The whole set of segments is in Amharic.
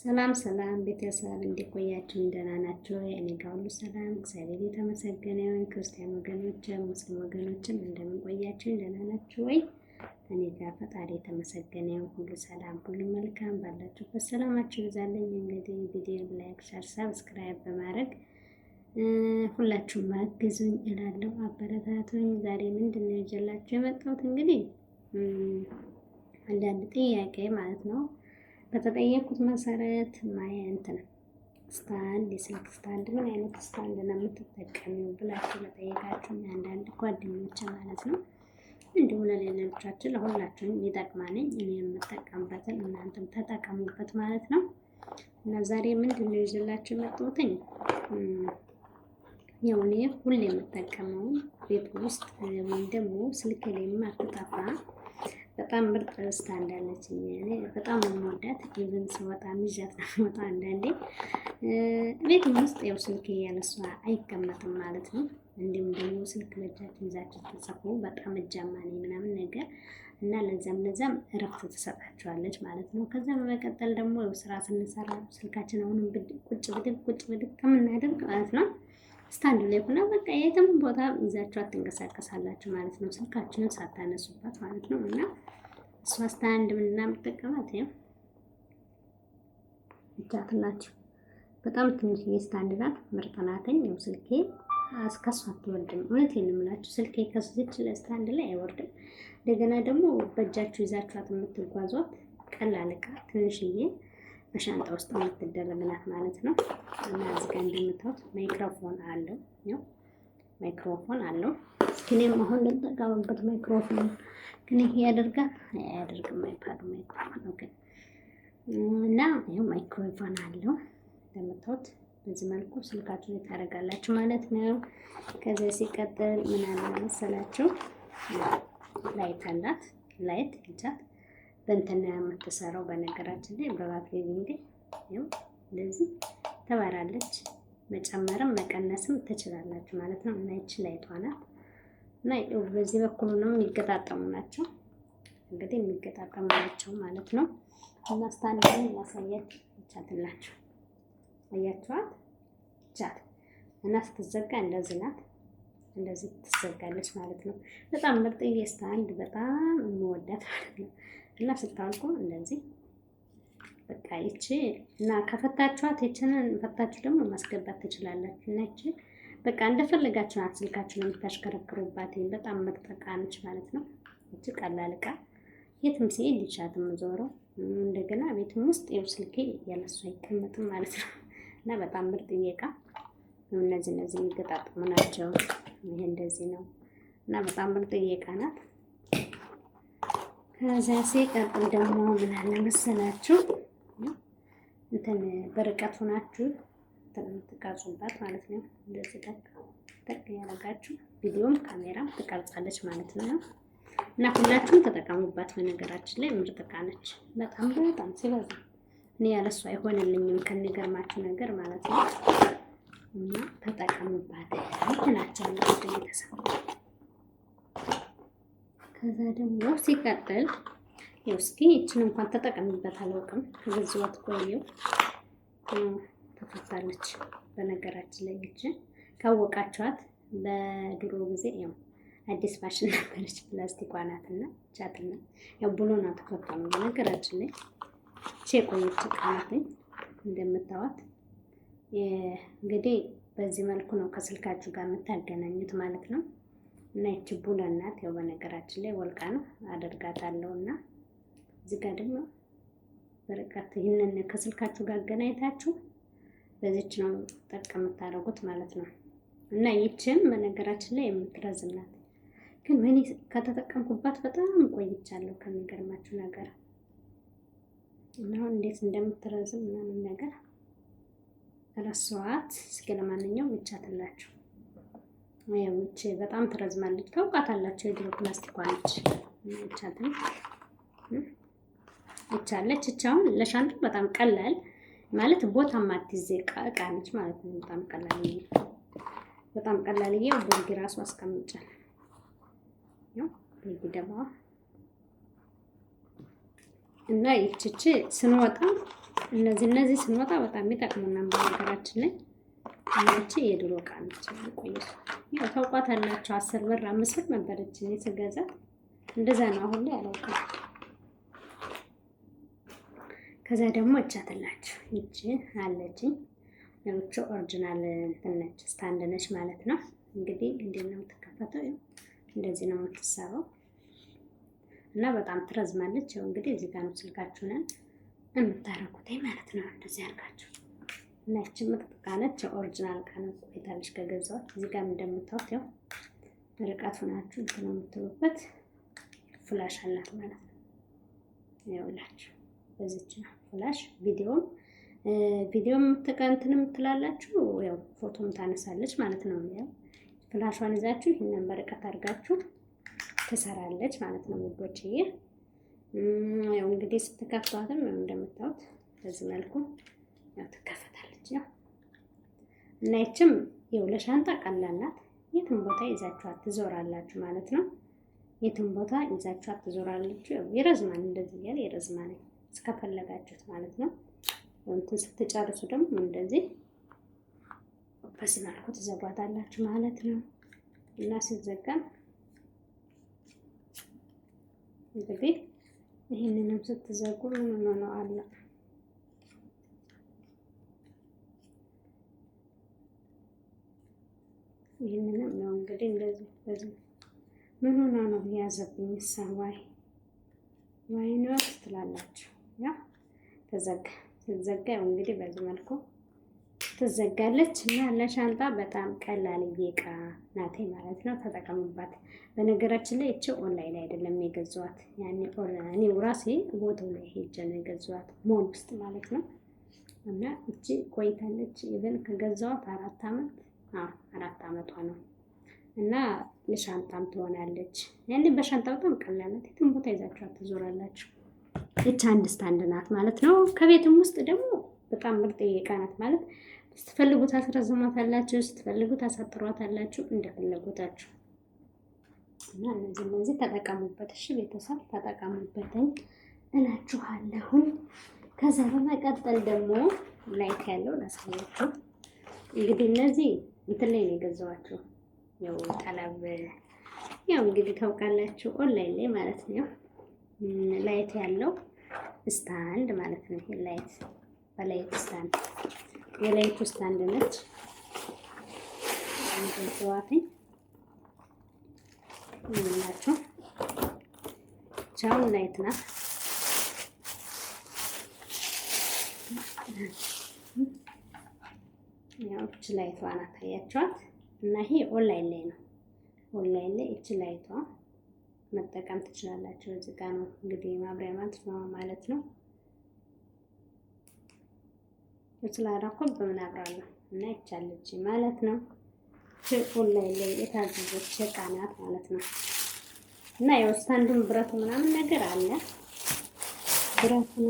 ሰላም ሰላም ቤተሰብ እንዴት ቆያችሁ? ደህና ናችሁ? እኔ ጋር ሁሉ ሰላም እግዚአብሔር የተመሰገነ ይሁን። ክርስቲያን ወገኖች፣ ሙስሊም ወገኖችም እንደምን ቆያችሁ? ደህና ናችሁ ወይ? እኔ ጋር ፈጣሪ የተመሰገነ ይሁን፣ ሁሉ ሰላም፣ ሁሉ መልካም። ባላችሁበት ሰላማችሁ ይብዛልኝ። እንግዲህ ቪዲዮ ላይክ፣ ሼር፣ ሰብስክራይብ በማድረግ ሁላችሁም አግዙኝ እላለሁ፣ አበረታቱኝ። ዛሬ ምንድን ነው ይዤላችሁ የመጣሁት? እንግዲህ አንዳንድ ጥያቄ ማለት ነው በተጠየቁት መሰረት እንትን ስታንድ የስልክ ስታንድ ምን አይነት ስታንድ ነው የምትጠቀሚው ብላችሁ ለጠየቃችሁ አንዳንድ ጓደኞች ማለት ነው፣ እንዲሁም ለሌሎቻችሁ ለሁላችሁም ይጠቅማነኝ እኔ የምጠቀምበትን እናንተም ተጠቀሙበት ማለት ነው። እና ዛሬ ምንድን ነው ይዤላችሁ የመጣሁት? ያው እኔ ሁሌ የምጠቀመው ቤት ውስጥ ወይም ደግሞ ስልክ ላይ የማትጠፋ በጣም ምርጥ ስታንድ አለችኝ። እኔ በጣም የምወዳት ኢቭን ስወጣ ይዣት ነው የምወጣ። አንዳንዴ ቤት ውስጥ ያው ስልክ ያለሷ አይቀመጥም ማለት ነው። እንዲሁም ደግሞ ስልክ በእጃችሁ ይዛችሁ ተጽፉ በጣም እጃማ ነኝ ምናምን ነገር እና ለዛም እረፍት ትሰጣችኋለች ማለት ነው። ከዛ በመቀጠል ደግሞ ያው ስራ ስንሰራ ስልካችን አሁንም ቁጭ ብድግ ከምናደርግ ማለት ነው ስታንድ ላይ ሆና በቃ የትም ቦታ ይዛችሁ ትንቀሳቀሳላችሁ ማለት ነው፣ ስልካችንን ሳታነሱባት ማለት ነው። እና እሷ ስታንድ ምንድን ነው የምትጠቀማት? ያው ይቻትላችሁ በጣም ትንሽዬ ስታንድ ናት፣ ምርጥ ናትኝ። ያው ስልኬ እስከሷ አትወርድም። እውነቴን ነው የምላችሁ፣ ስልኬ ከዚች ስታንድ ላይ አይወርድም። እንደገና ደግሞ በእጃችሁ ይዛችኋት የምትጓዟት ቀላል ዕቃ ትንሽዬ በሻንጣ ውስጥ የምትደረግ ናት ማለት ነው። እና እዚህ ጋር እንደምታዩት ማይክሮፎን አለው። ያው ማይክሮፎን አለው። እስኪ እኔም አሁን ልጠቀምበት ማይክሮፎን ግን ይሄ ያደርጋል አያደርግም? አይፓዱ ማይክሮፎን ኦኬ። እና ያው ማይክሮፎን አለው እንደምታዩት በዚህ መልኩ ስልካችሁን ታደርጋላችሁ ማለት ነው። ከዛ ሲቀጥል ምን አለ መሰላችሁ? ላይት አላት። ላይት ይቻት በእንትን የምትሰራው በነገራችን ላይ በባትሪ እንግዲህ ያው እንደዚህ ተባራለች። መጨመርም መቀነስም ትችላላችሁ ማለት ነው። እና ይቺ ላይቷ ናት። እና በዚህ በኩል ነው የሚገጣጠሙ ናቸው እንግዲህ የሚገጣጠሙ ናቸው ማለት ነው። እና ስታንድን ማሳየት ይቻላችሁ። አያችኋት? ቻት እና ስትዘጋ እንደዚህ ናት። እንደዚህ ትዘጋለች ማለት ነው። በጣም ምርጥዬ ስታንድ በጣም የምወዳት ማለት ነው። እና ስታልቁ እንደዚህ በቃ ይቺ እና ከፈታችኋት ይችንን ፈታችሁ ደግሞ ማስገባት ትችላላችሁ። እና ይቺ በቃ እንደፈለጋችሁ ናት። ስልካችሁን የምታሽከረክሩባት በጣም ምርጥ ዕቃ ነች ማለት ነው። ይቺ ቀላል ዕቃ የትም ሲሄድ ይቻት የምዞረው እንደገና ቤትም ውስጥ ይኸው ስልኬ ያለሱ አይቀመጥም ማለት ነው። እና በጣም ምርጥዬ ዕቃ እነዚህ የሚገጣጠሙ ናቸው። ይሄ እንደዚህ ነው እና በጣም ምርጥዬ ዕቃ ናት። ከዛ ሲቀጥል ደግሞ ምን አለ መሰላችሁ? እንትን በርቀት ሆናችሁ ትቀርጹባት ማለት ነው። እንደዚህ ጠቅ ያደርጋችሁ ቪዲዮም ካሜራም ትቀርጻለች ማለት ነው። እና ሁላችሁም ተጠቀሙባት። በነገራችን ላይ ምርጥ ዕቃ ነች። በጣም ሲበዛ እኔ ያለሱ አይሆንልኝም ከሚገርማችሁ ነገር ማለት ነው። እና ተጠቀሙባት እንትናቸው ቤተሰብ። ከዛ ደግሞ ሲቀጥል ያው እስኪ እችን እንኳን ተጠቀምበት አላውቅም። ከበዝዋት ቆየው ተፈታለች። በነገራችን ላይ እችን ካወቃችኋት በድሮ ጊዜ ያው አዲስ ፋሽን ነበረች። ፕላስቲክ ዋናትና ቻትና ያው ብሎና ተፈታሉ። በነገራችን ላይ ቆየች ቃናትኝ እንደምታዋት እንግዲህ በዚህ መልኩ ነው ከስልካችሁ ጋር የምታገናኙት ማለት ነው። እና ይቺ ቡለን ናት። ያው በነገራችን ላይ ወልቃ ነው አደርጋታለሁ። እና እዚህ ጋር ደግሞ በርቀት ይሄንን ከስልካችሁ ጋር አገናኝታችሁ በዚች ነው ጠቅ የምታደርጉት ማለት ነው። እና ይቺም በነገራችን ላይ የምትረዝም ናት። ግን እኔ ከተጠቀምኩባት በጣም ቆይቻለሁ ከሚገርማችሁ ነገር እና እንዴት እንደምትረዝም ምናምን ነገር ረሷት። እስኪ ለማንኛውም ይቻትላችሁ። ይቺ በጣም ትረዝማለች፣ ታውቃታላችሁ። የድሮ ፕላስቲክ ነች። ይቻትን ይቻለች። እቻውን ለሻንጣ በጣም ቀላል ማለት ቦታ ማትይዝ ዕቃ ነች ማለት ነው። በጣም ቀላል ይሄው ቦርጊ ራሱ አስቀምጫለሁ። ያው ቦርጊ ደግሞ እና ይቺ ስንወጣ እነዚህ ስንወጣ በጣም ይጠቅሙናል። በነገራችን ላይ እቺ የድሮ ዕቃ ነች። ቆየች ያው ታውቋታላችሁ። 10 ብር 5 ብር ነበረች እኔ ስገዛት። እንደዛ ነው። አሁን ላይ አላውቅም። ከዛ ደግሞ እቻትላችሁ እቺ አለችኝ። ለምቹ ኦሪጂናል ነች፣ ስታንድ ነች ማለት ነው። እንግዲህ እንዴት ነው የምትከፈተው? እንደዚህ ነው የምትሰራው እና በጣም ትረዝማለች። ያው እንግዲህ እዚህ ጋር ነው ስልካችሁን የምታረጉት ማለት ነው። እንደዚህ አድርጋችሁ እና እቺ ምጥጥቃ ነች፣ ኦሪጂናል ዕቃ ነው። ቆይታለች ከገዛሁት። እዚህ ጋር እንደምታዩት ያው ርቀት ሆናችሁ እንትን የምትሉበት ፍላሽ አላት ማለት ነው። ያውላችሁ በዚች ነው ፍላሽ ቪዲዮም የምትቀንትንም ትላላችሁ። ያው ፎቶም ታነሳለች ማለት ነው። ያው ፍላሿን ይዛችሁ ይሄንን በርቀት አድርጋችሁ ትሰራለች ማለት ነው ውዶችዬ። ያው እንግዲህ ስትከፍቷትም እንደምታዩት በዚህ መልኩ ያው ትከፈታለች። ያው እና ይችም ያው ለሻንጣ ቀላል ናት። የትም ቦታ ይዛችኋት ትዞራላችሁ ማለት ነው። የትም ቦታ ይዛችኋት ትዞራላችሁ። ያው ይረዝማል፣ እንደዚህ ያለ ይረዝማል እስከፈለጋችሁት ማለት ነው። እንትን ስትጨርሱ ደግሞ እንደዚህ በዚህ መልኩ ትዘጓታላችሁ ማለት ነው። እና ሲዘጋ እንግዲህ ይሄንንም ስትዘጉ ምን ነው አለ ይሄንንም ነው እንግዲህ እንደዚህ በዚህ ምን ነው ያዘብኝ ሰዋይ ነው ትላላችሁ። ያ ተዘጋ ሲዘጋ እንግዲህ በዚህ መልኩ ትዘጋለች እና ለሻንጣ በጣም ቀላል ዕቃ ናት ማለት ነው። ተጠቀሙባት። በነገራችን ላይ እቺ ኦንላይን አይደለም የገዛኋት፣ ያኔ እኔ ራሴ ቦታው ላይ ሄጄ ነው የገዛኋት ሞል ውስጥ ማለት ነው። እና እቺ ቆይታለች ኢቨን ከገዛኋት 4 አመት 4 አመቷ ነው። እና ለሻንጣም ትሆናለች። ያኔ በሻንጣ በጣም ቀላል ናት። የትም ቦታ ይዛችኋት ትዞራላችሁ። እቺ አንድ ስታንድ ናት ማለት ነው። ከቤትም ውስጥ ደግሞ በጣም ምርጥ ዕቃ ናት ማለት ስትፈልጉት አስረዝሟታላችሁ፣ ስትፈልጉት አሳጥሯታላችሁ እንደፈለጉታችሁ። እና እነዚህ ተጠቀሙበት። እሺ ቤተሰብ ተጠቀሙበትኝ እላችኋለሁ። ከዛ በመቀጠል ደግሞ ላይት ያለው ላሳያችሁ። እንግዲህ እነዚህ እንትን ላይ ነው የገዛኋቸው። ያው ጠለብ ያው እንግዲህ ታውቃላችሁ ኦንላይን ላይ ማለት ነው። ላይት ያለው ስታንድ ማለት ነው። ይሄ ላይት በላይት ስታንድ የላይቱ ስታንድ ነች። አንተዋተኝ ምናችሁ ቻው ላይት ናት። ያው እቺ ላይቷ ናት ታያችኋት። እና ይሄ ኦንላይን ላይ ነው። ኦንላይን ላይ እቺ ላይቷ መጠቀም ትችላላችሁ። እዚህ ጋር ነው እንግዲህ ማብሪያ ማለት ነው። ስላደረኩት በምን አብራለሁ እና ይቻለች ማለት ነው። ኦንላይን ላይ የታዘዘች ዕቃ ናት ማለት ነው። እና ያው ስታንዱን ብረቱ ምናምን ነገር አለ። ብረቱን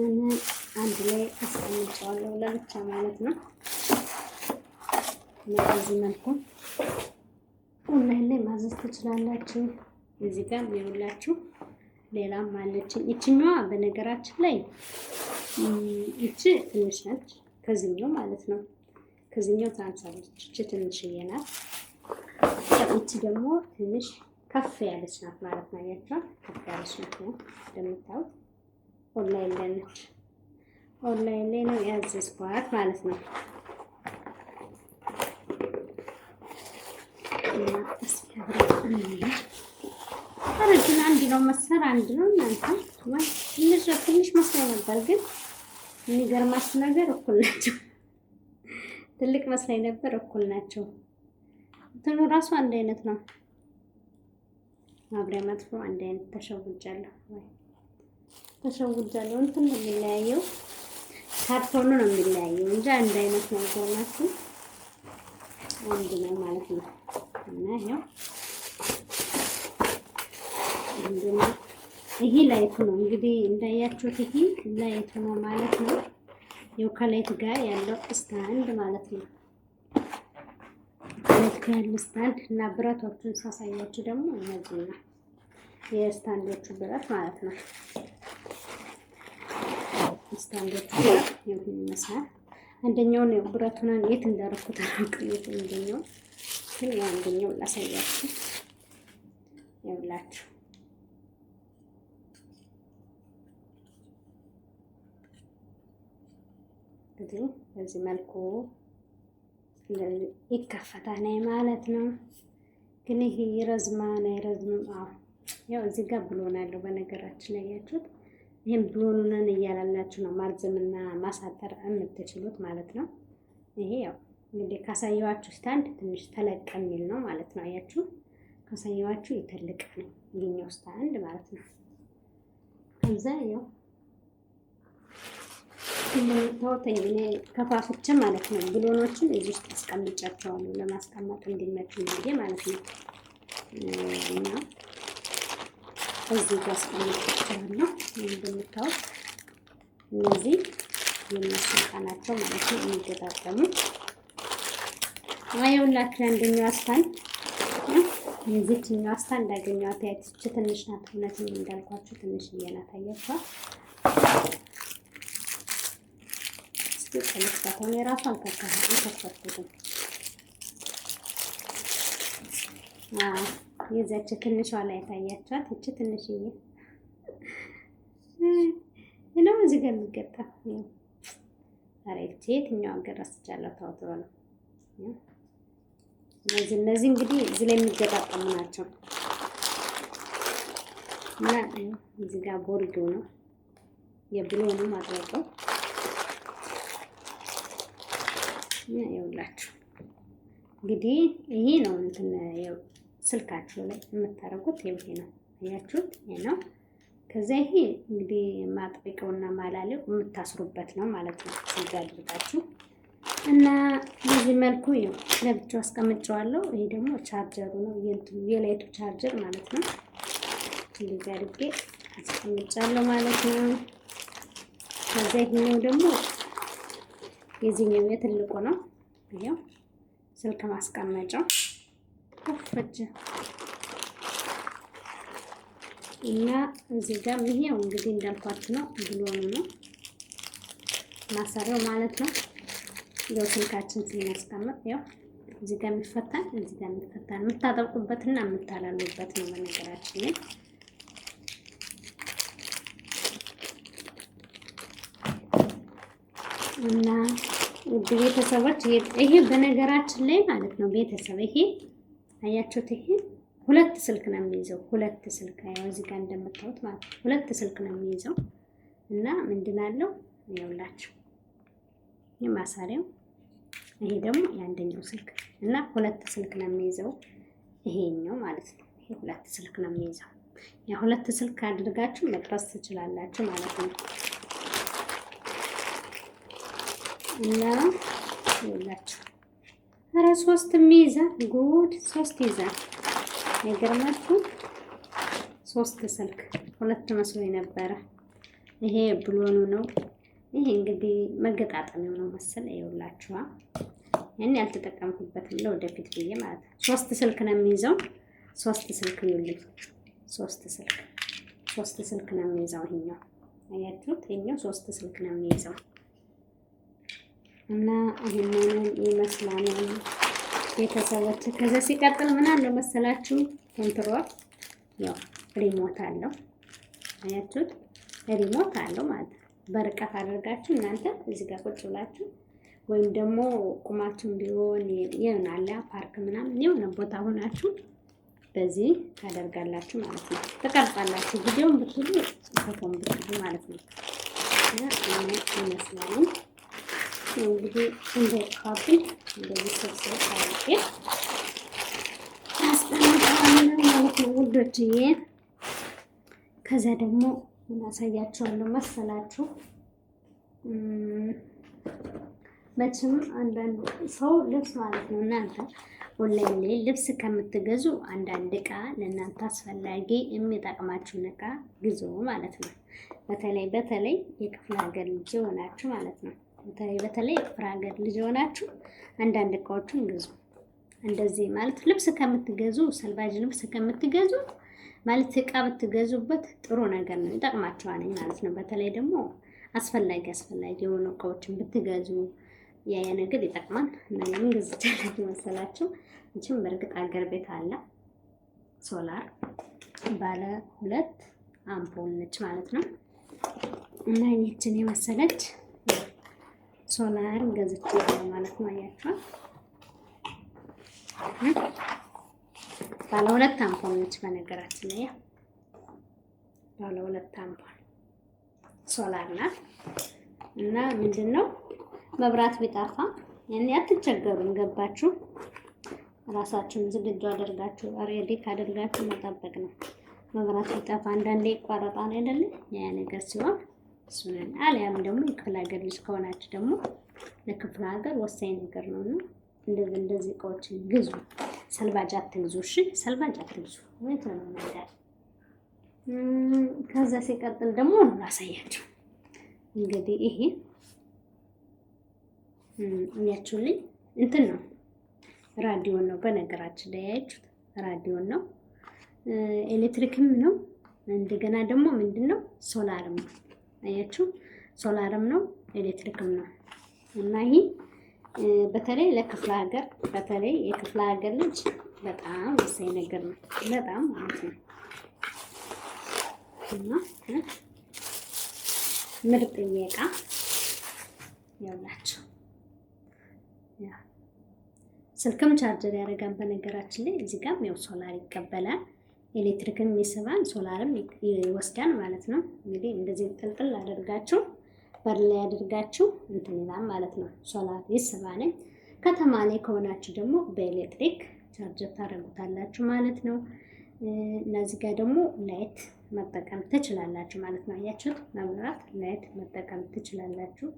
አንድ ላይ አስቀምጫለሁ ለብቻ ማለት ነው። በዚህ መልኩ ኦንላይን ላይ ማዘዝ ትችላላችሁ። እዚህ ጋር ይኸውላችሁ ሌላም አለችኝ። ይችኛዋ በነገራችን ላይ እቺ ትንሽ ነች ከዚህኛው ማለት ነው። ከዚህኛው ታንሳለች። እቺ ትንሽዬ ናት። እቺ ደግሞ ትንሽ ከፍ ያለች ናት ማለት ነው። ያያችሁ ከፍ ያለች ናት ነው እንደምታዩት። ኦንላይን ላይ ነች። ኦንላይን ላይ ነው ያዘዝኳት ማለት ነው። እና ግን አንድ ነው መሰራ አንድ ነው እናንተ ወይ ትንሽ መስሎኝ ነበር ግን የሚገርማችሁ ነገር እኩል ናቸው። ትልቅ መስሎኝ ነበር እኩል ናቸው። እንትኑ ራሱ አንድ አይነት ነው። ማብሪያ መጥፎ አንድ አይነት ተሸውጃለሁ። እንትን ነው የሚለያየው፣ ካርቶኑ ነው የሚለያየው እንጂ አንድ አይነት ነው። ጎናችሁ አንድ ነው ማለት ነው። እና ይሄው ይሄ ላይቱ ነው እንግዲህ እንዳያችሁት፣ ይሄ ላይቱ ነው ማለት ነው። ያው ከላይት ጋር ያለው ስታንድ ማለት ነው። ከላይት ጋር ያለው ስታንድ እና ብረቶቹን ሳሳያችሁ ደግሞ እነዚህ ነው የስታንዶቹ ብረት ማለት ነው። ስታንዶቹ ይሁን ይመስላል። አንደኛውን ብረቱን የት እንዳደረኩት አላውቅም። አንደኛው ግን አንደኛው ላሳያችሁ ይኸውላችሁ። እንግዲህ በዚህ መልኩ ይከፈታል ማለት ነው። ግን ይሄ ይረዝማል አይረዝምም? አዎ ያው እዚህ ጋር ብሎን አለው በነገራችን ላይ ያችሁት። ይሄን ብሎኑን እያላላችሁ ነው ማርዘምና ማሳጠር የምትችሉት ማለት ነው። ይሄ ያው እንግዲህ ካሳየዋችሁ ስታንድ ትንሽ ተለቅ የሚል ነው ማለት ነው። አያችሁ ካሳየዋችሁ የተለቀ ነው ይሄኛው ስታንድ ማለት ነው። ከዛ ያው እንደምታዩት እኔ ከፋፍቼ ማለት ነው ብሎኖችን እዚህ ውስጥ አስቀምጫቸዋለሁ ለማስቀመጥ እንዲመች ብዬ ማለት ነው። እና እዚህ ጋር አስቀምጫቸዋለሁ። እንደምታዩት እነዚህ የነሱ ናቸው ማለት ነው የሚገጣጠሙ። አይውላችሁ አንደኛው ስታንድ የዚህኛው ስታንድ እንዳገኘኋት ያቺ ትንሽ ናት። እውነትም እንዳልኳችሁ ትንሽ እየናት አያችኋት። ስለስታታው የራሱ አልከፈትኩትም። የዛች ትንሿ ላይ ታያችኋት። እቺ ትንሽዬ ነው እዚህ ጋር የሚገጠም አሬት የትኛው ሀገር አስቻለሁ ታውተው ነው። እነዚህ እንግዲህ እዚህ ላይ የሚገጣጠሙ ናቸው እና እዚህ ጋር ቦርዱ ነው የብሎኑ ማድረገው ይኸውላችሁ። እንግዲህ ይሄ ነው እንትን ያው ስልካችሁ ላይ የምታረጉት ይሄ ነው። አያችሁት? ይሄ ነው። ከዛ ይሄ እንግዲህ ማጥበቂያውና ማላሌው የምታስሩበት ነው ማለት ነው። እዚህ አድርጋችሁ እና በዚህ መልኩ ይኸው ለብቻው አስቀምጨዋለሁ። ይሄ ደግሞ ቻርጀሩ ነው የላይቱ ቻርጀር ማለት ነው። እንደዚህ አድርጌ አስቀምጫለሁ ማለት ነው። ከዛ ይሄኛው ደግሞ የዚህኛው የትልቁ ነው። ይሄው ስልክ ማስቀመጫው ከፈጀ እና እዚህ ጋር ይሄው እንግዲህ እንዳልኳችሁ ነው ብሎኑ ነው ማሰሪያው ማለት ነው። ያው ስልካችን ስናስቀምጥ ያው እዚህ ጋር የሚፈታል፣ እዚህ ጋር የሚፈታል። የምታጠብቁበትና የምታላሉበት ነው በነገራችን ላይ እና ውድ ቤተሰቦች ይሄ በነገራችን ላይ ማለት ነው ቤተሰብ ይሄ አያችሁት? ይሄ ሁለት ስልክ ነው የሚይዘው። ሁለት ስልክ ያው እዚህ ጋር እንደምታዩት ማለት ነው ሁለት ስልክ ነው የሚይዘው እና ምንድን አለው ይኸውላችሁ፣ ይሄ ማሳሪያው፣ ይሄ ደግሞ የአንደኛው ስልክ እና ሁለት ስልክ ነው የሚይዘው ይሄኛው ማለት ነው። ይሄ ሁለት ስልክ ነው የሚይዘው። ያ ሁለት ስልክ አድርጋችሁ መጥረስ ትችላላችሁ ማለት ነው። እና ይኸውላችሁ ኧረ ሶስት ይይዛል። ጉድ ሶስት ይይዛል። የገርማችሁ ሶስት ስልክ ሁለት መስሎኝ ነበረ። ይሄ ብሎኑ ነው። ይሄ እንግዲህ መገጣጠሚያው ነው መሰለ። ይኸውላችሁ ያኔ ያልተጠቀምኩበትም ለወደፊት ብዬ ማለት ነው። ሶስት ስልክ ነው የሚይዘው። ሶስት ስልክ ይኸውልኝ፣ ሶስት ስልክ ነው የሚይዘው ይሄኛው። አያችሁት? ይሄኛው ሶስት ስልክ ነው የሚይዘው እና ይሄንን ይመስላል ቤተሰቦች። ከዛ ሲቀጥል ምን አለው መሰላችሁ ኮንትሮል ያው ሪሞት አለው። አያችሁት? ሪሞት አለው ማለት ነው። በርቀት አድርጋችሁ እናንተ እዚህ ጋር ቁጭ ብላችሁ ወይም ደግሞ ቁማችሁ ቢሆን ይሆናል ፓርክ ምናምን የሆነ ቦታ ሆናችሁ በዚህ ታደርጋላችሁ ማለት ነው። ተቀርጻላችሁ ቪዲዮን ብትሉ ፎቶን ብትሉ ማለት ነው። እና ይመስላል እንግዲህ እንዳይጠፋብኝ እንደዚህ ሰብሰብ አድርጌ አስቀምጣለሁ ማለት ነው ውዶችዬ። ከዛ ደግሞ ምን አሳያችኋለሁ መሰላችሁ? መቼም አንዳንድ ሰው ልብስ ማለት ነው እናንተ ኦንላይን ላይ ልብስ ከምትገዙ አንዳንድ እቃ ለእናንተ አስፈላጊ የሚጠቅማችሁን እቃ ግዙ ማለት ነው። በተለይ የክፍለ ሀገር ልጅ የሆናችሁ ማለት ነው። በተለይ የክፍለ ሀገር ልጅ የሆናችሁ አንዳንድ እቃዎችን ግዙ። እንደዚህ ማለት ልብስ ከምትገዙ ሰልባጅ ልብስ ከምትገዙ ማለት እቃ ብትገዙበት ጥሩ ነገር ነው፣ ይጠቅማችኋል ማለት ነው። በተለይ ደግሞ አስፈላጊ የሆኑ እቃዎችን ብትገዙ ያ ነገር ይጠቅማል። እና ምን ገዝቻለሁ መሰላችሁ? እንቺም በእርግጥ አገር ቤት አለ ሶላር ባለ 2 አምፖል ነች ማለት ነው። እና ይህችን የመሰለች ሶላር ገዝቻለሁ ማለት ነው። አያችኋል? ባለ 2 አምፖል ነች በነገራችን ላይ ባለ 2 አምፖል ሶላር ናት። እና ምንድነው መብራት ቢጠፋ ያኔ አትቸገሩም። ገባችሁ? ራሳችሁን ዝግጁ አድርጋችሁ ሬዲ ካደርጋችሁ መጠበቅ ነው። መብራት ቢጠፋ አንዳንዴ ይቋረጣል አይደል? ያ ነገር ሲሆን እሱን አሊያም ደግሞ የክፍለ ሀገር ልጅ ከሆናችሁ ደግሞ ለክፍለ ሀገር ወሳኝ ነገር ነው እና እንደዚህ እቃዎችን ግዙ። ሰልባጅ አትግዙ። እሺ፣ ሰልባጅ አትግዙ። ወይ ነው ነገር። ከዛ ሲቀጥል ደግሞ ላሳያችሁ። እንግዲህ ይሄ እያችሁልኝ እንትን ነው ራዲዮ ነው። በነገራችን ላይ ያያችሁት ራዲዮ ነው፣ ኤሌክትሪክም ነው። እንደገና ደግሞ ምንድነው ሶላርም ነው። አያችሁ፣ ሶላርም ነው ኤሌክትሪክም ነው። እና ይሄ በተለይ ለክፍለ ሀገር በተለይ የክፍለ ሀገር ልጅ በጣም ወሳኝ ነገር ነው። በጣም ማለት ነው። እና ምርጥ እቃ ያላችሁ ስልክም ቻርጀር ያደርጋል። በነገራችን ላይ እዚህ ጋር ያው ሶላር ይቀበላል፣ ኤሌክትሪክም ይስባል፣ ሶላርም ይወስዳል ማለት ነው። እንግዲህ እንደዚህ ጥልጥል አድርጋችሁ በር ላይ አድርጋችሁ እንትን ይላል ማለት ነው። ሶላር ይስባል። ከተማ ላይ ከሆናችሁ ደግሞ በኤሌክትሪክ ቻርጀር ታደርጉታላችሁ ማለት ነው። እነዚህ ጋር ደግሞ ላይት መጠቀም ትችላላችሁ ማለት ነው። አያችሁት? መብራት ላይት መጠቀም ትችላላችሁ።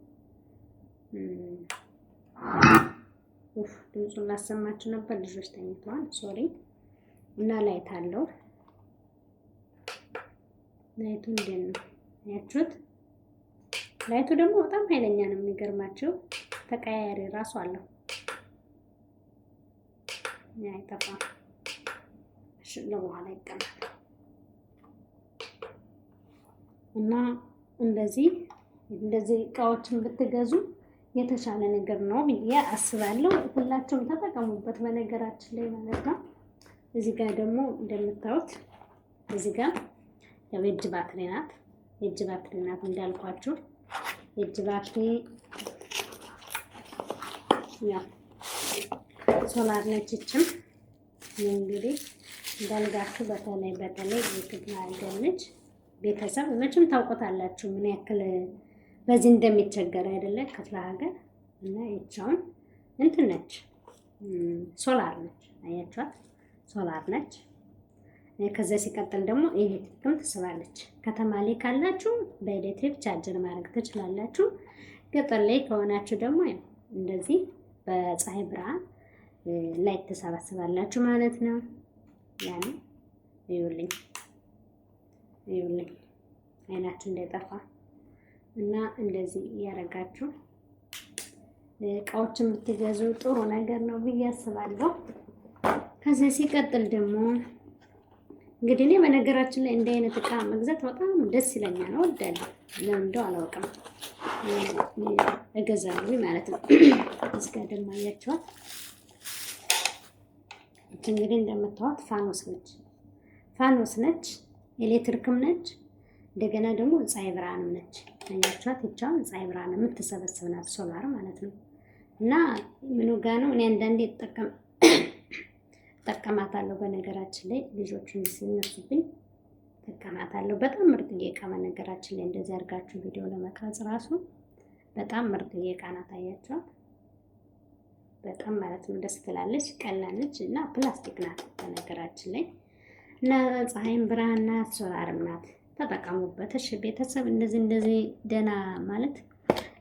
ድምፁን ላሰማችሁ ነበር፣ ልጆች ተኝተዋል። ሶሪ። እና ላይት አለው። ላይቱ እንዴት ነው አያችሁት? ላይቱ ደግሞ በጣም ኃይለኛ ነው። የሚገርማችሁ ተቀያያሪ ራሱ አለው። አይጠፋም። እሺ፣ ለበኋላ ይቀመጣል። እና እንደዚህ እቃዎችን ብትገዙ የተሻለ ነገር ነው ብዬ አስባለሁ። ሁላችሁም ተጠቀሙበት በነገራችን ላይ ማለት ነው። እዚህ ጋር ደግሞ እንደምታዩት እዚህ ጋር ያው የእጅ ባትሪ ናት። የእጅ ባትሪ ናት እንዳልኳችሁ የእጅ ባትሪ ያው ሶላር ነች። እችም እንግዲህ እንዳልጋችሁ በተለይ የክፍለ ሀገር ልጅ ቤተሰብ መቼም ታውቁታላችሁ ምን ያክል በዚህ እንደሚቸገር አይደለ? ክፍለ ሀገር እና ይቻውን እንትን ነች ሶላር ነች። አያችኋት? ሶላር ነች። ከዛ ሲቀጥል ደግሞ ኤሌክትሪክም ትስባለች። ከተማ ላይ ካላችሁ በኤሌክትሪክ ቻርጀር ማድረግ ትችላላችሁ። ገጠር ላይ ከሆናችሁ ደግሞ እንደዚህ በፀሐይ ብርሃን ላይ ተሰባስባላችሁ ማለት ነው። ያን ይኸውልኝ አይናችሁ እንዳይጠፋ እና እንደዚህ እያደረጋችሁ እቃዎችን ብትገዙ ጥሩ ነገር ነው ብዬ አስባለሁ። ከዚህ ሲቀጥል ደግሞ እንግዲህ እኔ በነገራችን ላይ እንዲህ አይነት እቃ መግዛት በጣም ደስ ይለኛል፣ እወዳለሁ። ለምን እንደው አላውቅም፣ እገዛለሁ ማለት ነው። እዚህ ጋር ደግሞ አያችኋት፣ እንግዲህ እንደምታዩት ፋኖስ ነች፣ ኤሌክትሪክም ነች፣ እንደገና ደግሞ ፀሐይ ብርሃንም ነች። አያችኋት? እቻውን ፀሐይ ብርሃን የምትሰበስብ ናት፣ ሶላር ማለት ነው። እና ምኑ ጋር ነው እኔ አንዳንዴ ጠቀማታለሁ። በነገራችን ላይ ልጆቹን ሲነሱብኝ ጠቀማታለሁ። በጣም ምርጥ እቃ በነገራችን ላይ እንደዚህ አድርጋችሁ ቪዲዮ ለመቅረጽ ራሱ በጣም ምርጥ እቃ ናት። አያችኋት? በጣም ማለት ነው ደስ ትላለች፣ ቀላለች እና ፕላስቲክ ናት በነገራችን ላይ እና ፀሐይም ብርሃን ናት፣ ሶላርም ናት። ተጠቀሙበት። እሺ ቤተሰብ እንደዚህ ደህና ማለት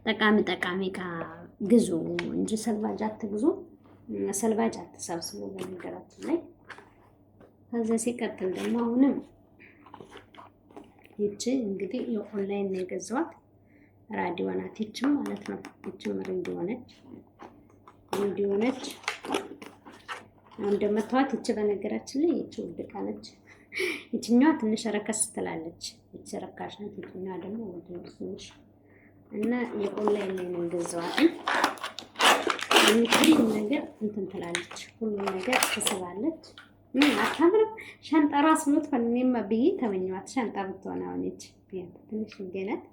ጠቃሚ እቃ ግዙ እንጂ ሰልባጅ አትግዙ፣ ሰልባጅ አትሰብስቡ በነገራችን ላይ። ከዛ ሲቀጥል ደግሞ አሁንም ይቺ እንግዲህ የኦንላይን ነው የገዛኋት ራዲዮ ናት። ይቺም ማለት ነው ይቺም ሬዲዮ ነች። አሁን እንደምታዩት ይቺ በነገራችን ላይ ይቺ ውድ እቃ ነች። ይችኛዋ ትንሽ ረከስ ትላለች። ይቺ ረካሽ ናት። ይችኛዋ ደግሞ ወደ ትንሽ እና የኦንላይን ላይ ነው ገዛዋት። ሁሉም ነገር እንትን ትላለች፣ ሁሉም ነገር ትስባለች። አታምርም? ሻንጣ ራስ ብትሆን እኔማ ብዬ ተመኘኋት። ሻንጣ ብትሆን አሁን ይች ትንሽ ገነት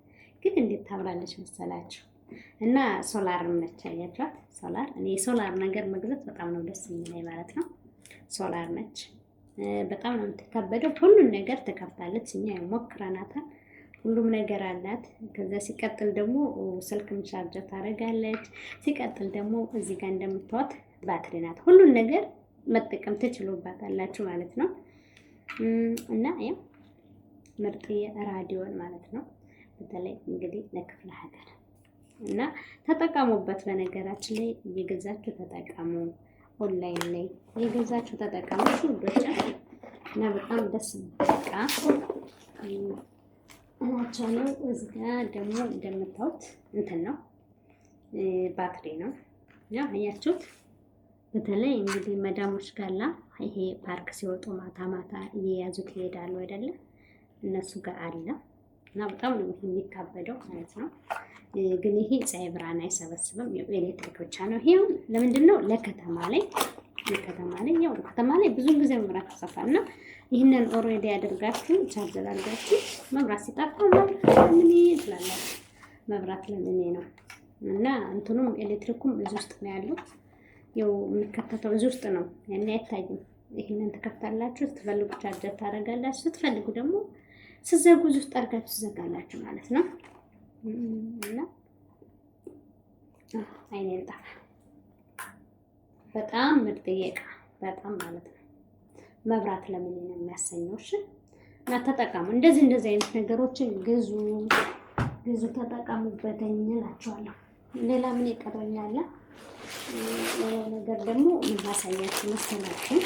ግን እንዴት ታምራለች መሰላችሁ? እና ሶላር ነች፣ አያችኋት? ሶላር እኔ የሶላር ነገር መግዛት በጣም ነው ደስ የሚለኝ ማለት ነው። ሶላር ነች፣ በጣም ነው የምትከበደው። ሁሉን ነገር ትከፍታለች። እኛ ሞክረናታል። ሁሉም ነገር አላት። ከዛ ሲቀጥል ደግሞ ስልክም ቻርጅ ታደርጋለች። ሲቀጥል ደግሞ እዚህ ጋር እንደምታዩት ባትሪ ናት። ሁሉን ነገር መጠቀም ትችሉባታላችሁ ማለት ነው። እና ያው ምርጥ ራዲዮን ማለት ነው። በተለይ እንግዲህ ለክፍለ ሀገር እና ተጠቀሙበት። በነገራችን ላይ እየገዛችሁ ተጠቀሙ። ኦንላይን ላይ እየገዛችሁ ተጠቀሙ ውዶች። እና በጣም ደስ በቃ እላቸዋለሁ። እዚህ ጋር ደግሞ እንደምታዩት እንትን ነው ባትሪ ነው። ያው አያችሁት። በተለይ እንግዲህ መዳሞች ጋላ ይሄ ፓርክ ሲወጡ ማታ ማታ እየያዙት ይሄዳሉ አይደለ? እነሱ ጋር አለ እና በጣም ነው የሚካበደው ማለት ነው። ግን ይሄ ፀሐይ ብርሃን አይሰበስብም፣ ኤሌክትሪክ ብቻ ነው። ይሄው ለምንድን ነው ለከተማ ላይ ያው ከተማ ላይ ብዙ ጊዜ መብራት ተሰፋል እና ይህንን ኦልሬዲ ያደርጋችሁ ቻርጀር አድርጋችሁ መብራት ሲጠፋ ለምን ትላላችሁ? መብራት ለምን ነው እና እንትኑም ኤሌክትሪኩም እዚህ ውስጥ ነው ያለው። ያው የሚከተተው እዚህ ውስጥ ነው፣ ያን አይታይም። ይህንን ትከፍታላችሁ፣ ስትፈልጉ ቻርጀር ታደርጋላችሁ፣ ስትፈልጉ ደግሞ ስትዘጉ እዚህ ውስጥ አድርጋችሁ ትዘጋላችሁ ማለት ነው። እና አይኔን ጠፋ። በጣም ምርጥ ዕቃ በጣም ማለት ነው። መብራት ለምን ነው የሚያሰኘው? እሺ እና ተጠቀሙ። እንደዚህ አይነት ነገሮችን ግዙ፣ ተጠቀሙበት እላችኋለሁ። ሌላ ምን ይቀረኛል? ሌላው ነገር ደግሞ ምን ላሳያችሁ መሰላችሁ?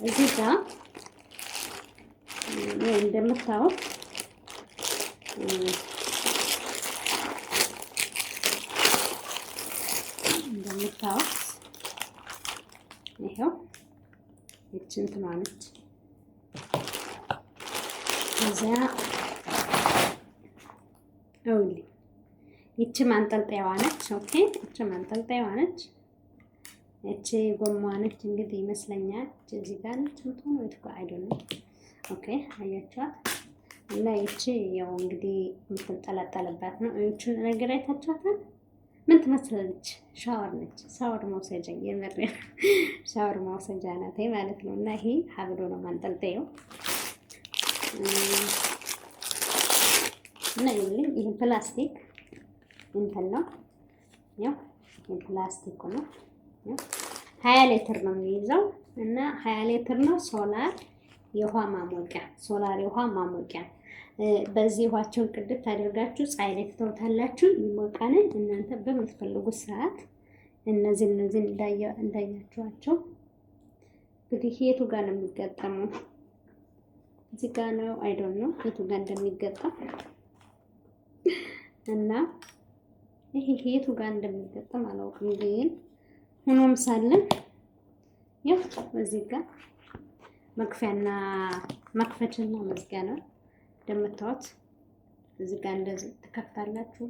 እዚህ ጋር እንደምታዩት ይሄው ይቺ እንትኗ ነች። ከዚያ ይቺ ማንጠልጠያዋ ነች። ኦኬ ይቺ ማንጠልጠያዋ ነች። ይቺ ጎማዋ ነች እንግዲህ ይመስለኛል። እዚህ ጋር ነች የምትሆነው ወይ ትቆ አይደለም። ኦኬ አያችኋት። እና ይቺ ያው እንግዲህ የምትንጠለጠልባት ነው። ይቺ ነገር አይታችኋታል። ምን ትመስላለች? ሻወር ነች። ሻወር መውሰጃ የመረ ሻወር መውሰጃ ናት ማለት ነው። እና ይሄ ሀብሎ ነው ማንጠልጠየው። እና ይሄ ፕላስቲክ እንትን ነው። ያው የፕላስቲክ ነው። ያው 20 ሊትር ነው የሚይዘው እና 20 ሊትር ነው። ሶላር የውሃ ማሞቂያ በዚህ ውሃቸውን ቅድት አድርጋችሁ ፀሐይ ላይ ትተውታላችሁ። ይሞቃል። እናንተ በምትፈልጉት ሰዓት እነዚህ እንዳያችኋቸው እንግዲህ የቱ ጋር ነው የሚገጠመው? እዚህ ጋር ነው። አይ ዶንት ኖ የቱ ጋር እንደሚገጠም እና ይሄ የቱ ጋር እንደሚገጠም አላውቅም። ግን ሆኖም ሳለን ያው እዚህ ጋር መክፈቻና መዝጊያ ነው እንደምታዩት። እዚህ ጋር እንደዚህ ትከፍታላችሁ፣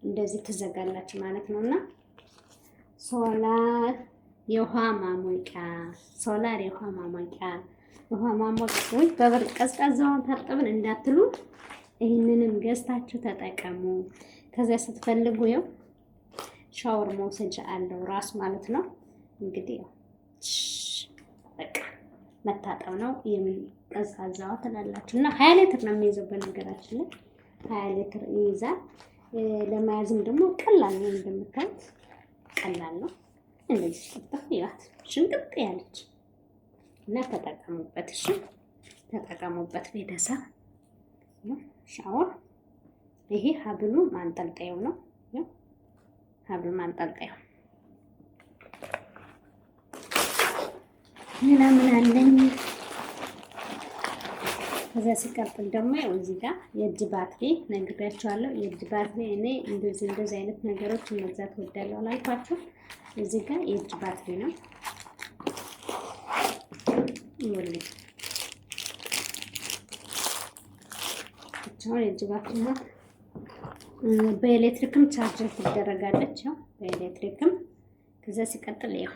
እንደዚህ ትዘጋላችሁ ማለት ነውና ሶላር የውሃ ማሞቂያ በብር ቀዝቃዛውን ታጠብን እንዳትሉ፣ ይህንንም ገዝታችሁ ተጠቀሙ። ከዚያ ስትፈልጉ ያው ሻወር መውሰጃ አለው ራስ ማለት ነው። እንግዲህ ያው በቃ መታጠብ ነው የሚቀዝቃዛው ትላላችሁ። እና 20 ሊትር ነው የሚይዘው። በነገራችን ላይ 20 ሊትር ይይዛል። ለመያዝም ደግሞ ቀላል ነው። እንደምታዩት ቀላል ነው። እንደዚህ ጥፍጥፍ ይላት ሽንቅጥ ያለች እና ተጠቀሙበት። እሺ ተጠቀሙበት ቤተሰብ። ሻወር ይሄ ሀብሉ ማንጠልጠያው ነው። ሀብሉ ማንጠልጠያው ምን አለኝ። ከዛ ሲቀጥል ደግሞ ያው እዚህ ጋር የእጅ ባትሪ ነግሬያቸዋለሁ። የእጅ ባትሪ እኔ እንደዚህ አይነት ነገሮች መግዛት ወዳለሁ አላልኳችሁ? እዚህ ጋር የእጅ ባትሪ ነው። የእጅ ባትሪ ነው። በኤሌክትሪክም ቻርጀር ትደረጋለች። ያው በኤሌክትሪክም ከዛ ሲቀጥል ያው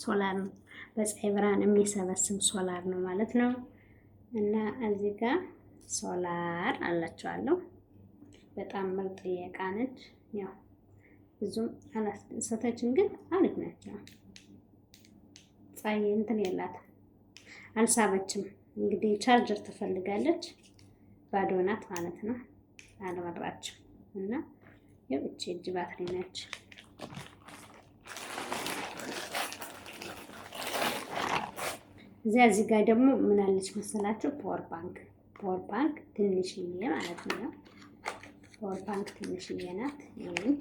ሶላር ነው። በፀሐይ ብርሃን የሚሰበስብ ሶላር ነው ማለት ነው። እና እዚህ ጋር ሶላር አላችኋለሁ። በጣም ምርጥ እቃ ነች። ያው ብዙም አላስደሰተችም፣ ግን አሪፍ ናቸው። ፀሐይ እንትን የላትም፣ አልሳበችም። እንግዲህ ቻርጀር ትፈልጋለች፣ ባዶ ናት ማለት ነው። አልበራችም እና ያው እቺ እጅ ባትሪ ነች። እዚህ ጋር ደግሞ ምን አለች መሰላችሁ? ፓወር ባንክ ትንሽዬ ማለት ነው። ፓወር ባንክ ትንሽዬ ናት። ይሄን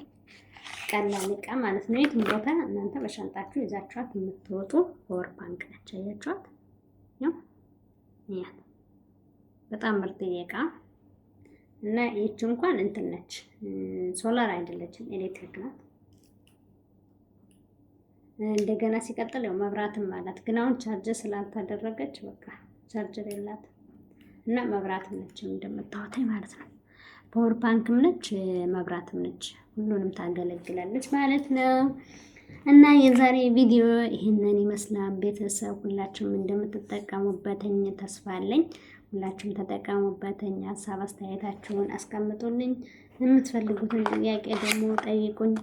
ቀላል እቃ ማለት ነው። የትም ቦታ እናንተ በሻንጣችሁ ይዛችኋት የምትወጡ ፓወር ባንክ ነች። አያችኋት? ያው በጣም ምርጥ እቃ እና ይህች እንኳን እንትን ነች፣ ሶላር አይደለችም፣ ኤሌክትሪክ ናት። እንደገና ሲቀጥል ያው መብራትም አላት፣ ግን አሁን ቻርጀር ስላልተደረገች በቃ ቻርጀር የላትም እና መብራትም ነች እንደምታወጣኝ ማለት ነው። ፓወር ባንክም ነች፣ መብራትም ነች፣ ሁሉንም ታገለግላለች ማለት ነው። እና የዛሬ ቪዲዮ ይህንን ይመስላል። ቤተሰብ ሁላችሁም እንደምትጠቀሙበትኝ ተስፋ አለኝ። ሁላችሁም ተጠቀሙበትኝ። ሀሳብ አስተያየታችሁን አስቀምጡልኝ። የምትፈልጉትን ጥያቄ ደግሞ ጠይቁኝ።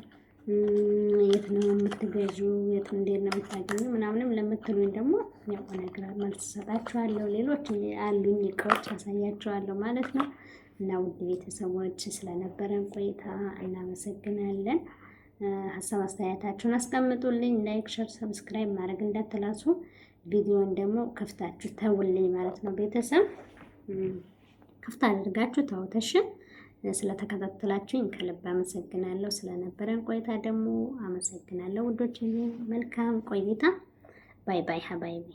የት ነው የምትገዙ? የት እንዴት ነው የምታገኙ? ምናምንም ለምትሉኝ ደግሞ ያው ነገር መልስ ሰጣችኋለሁ። ሌሎች አሉኝ እቃዎች አሳያችኋለሁ ማለት ነው። እና ውድ ቤተሰቦች ስለነበረን ቆይታ እናመሰግናለን። ሀሳብ አስተያየታችሁን አስቀምጡልኝ። ላይክ፣ ሸር፣ ሰብስክራይብ ማድረግ እንዳትላሱ። ቪዲዮን ደግሞ ከፍታችሁ ተውልኝ ማለት ነው። ቤተሰብ ከፍታ አድርጋችሁ ተውተሽን ስለተከታተላችሁኝ ከልብ አመሰግናለሁ። ስለነበረን ቆይታ ደግሞ አመሰግናለሁ ውዶች። መልካም ቆይታ። ባይ ባይ ሀባይቢ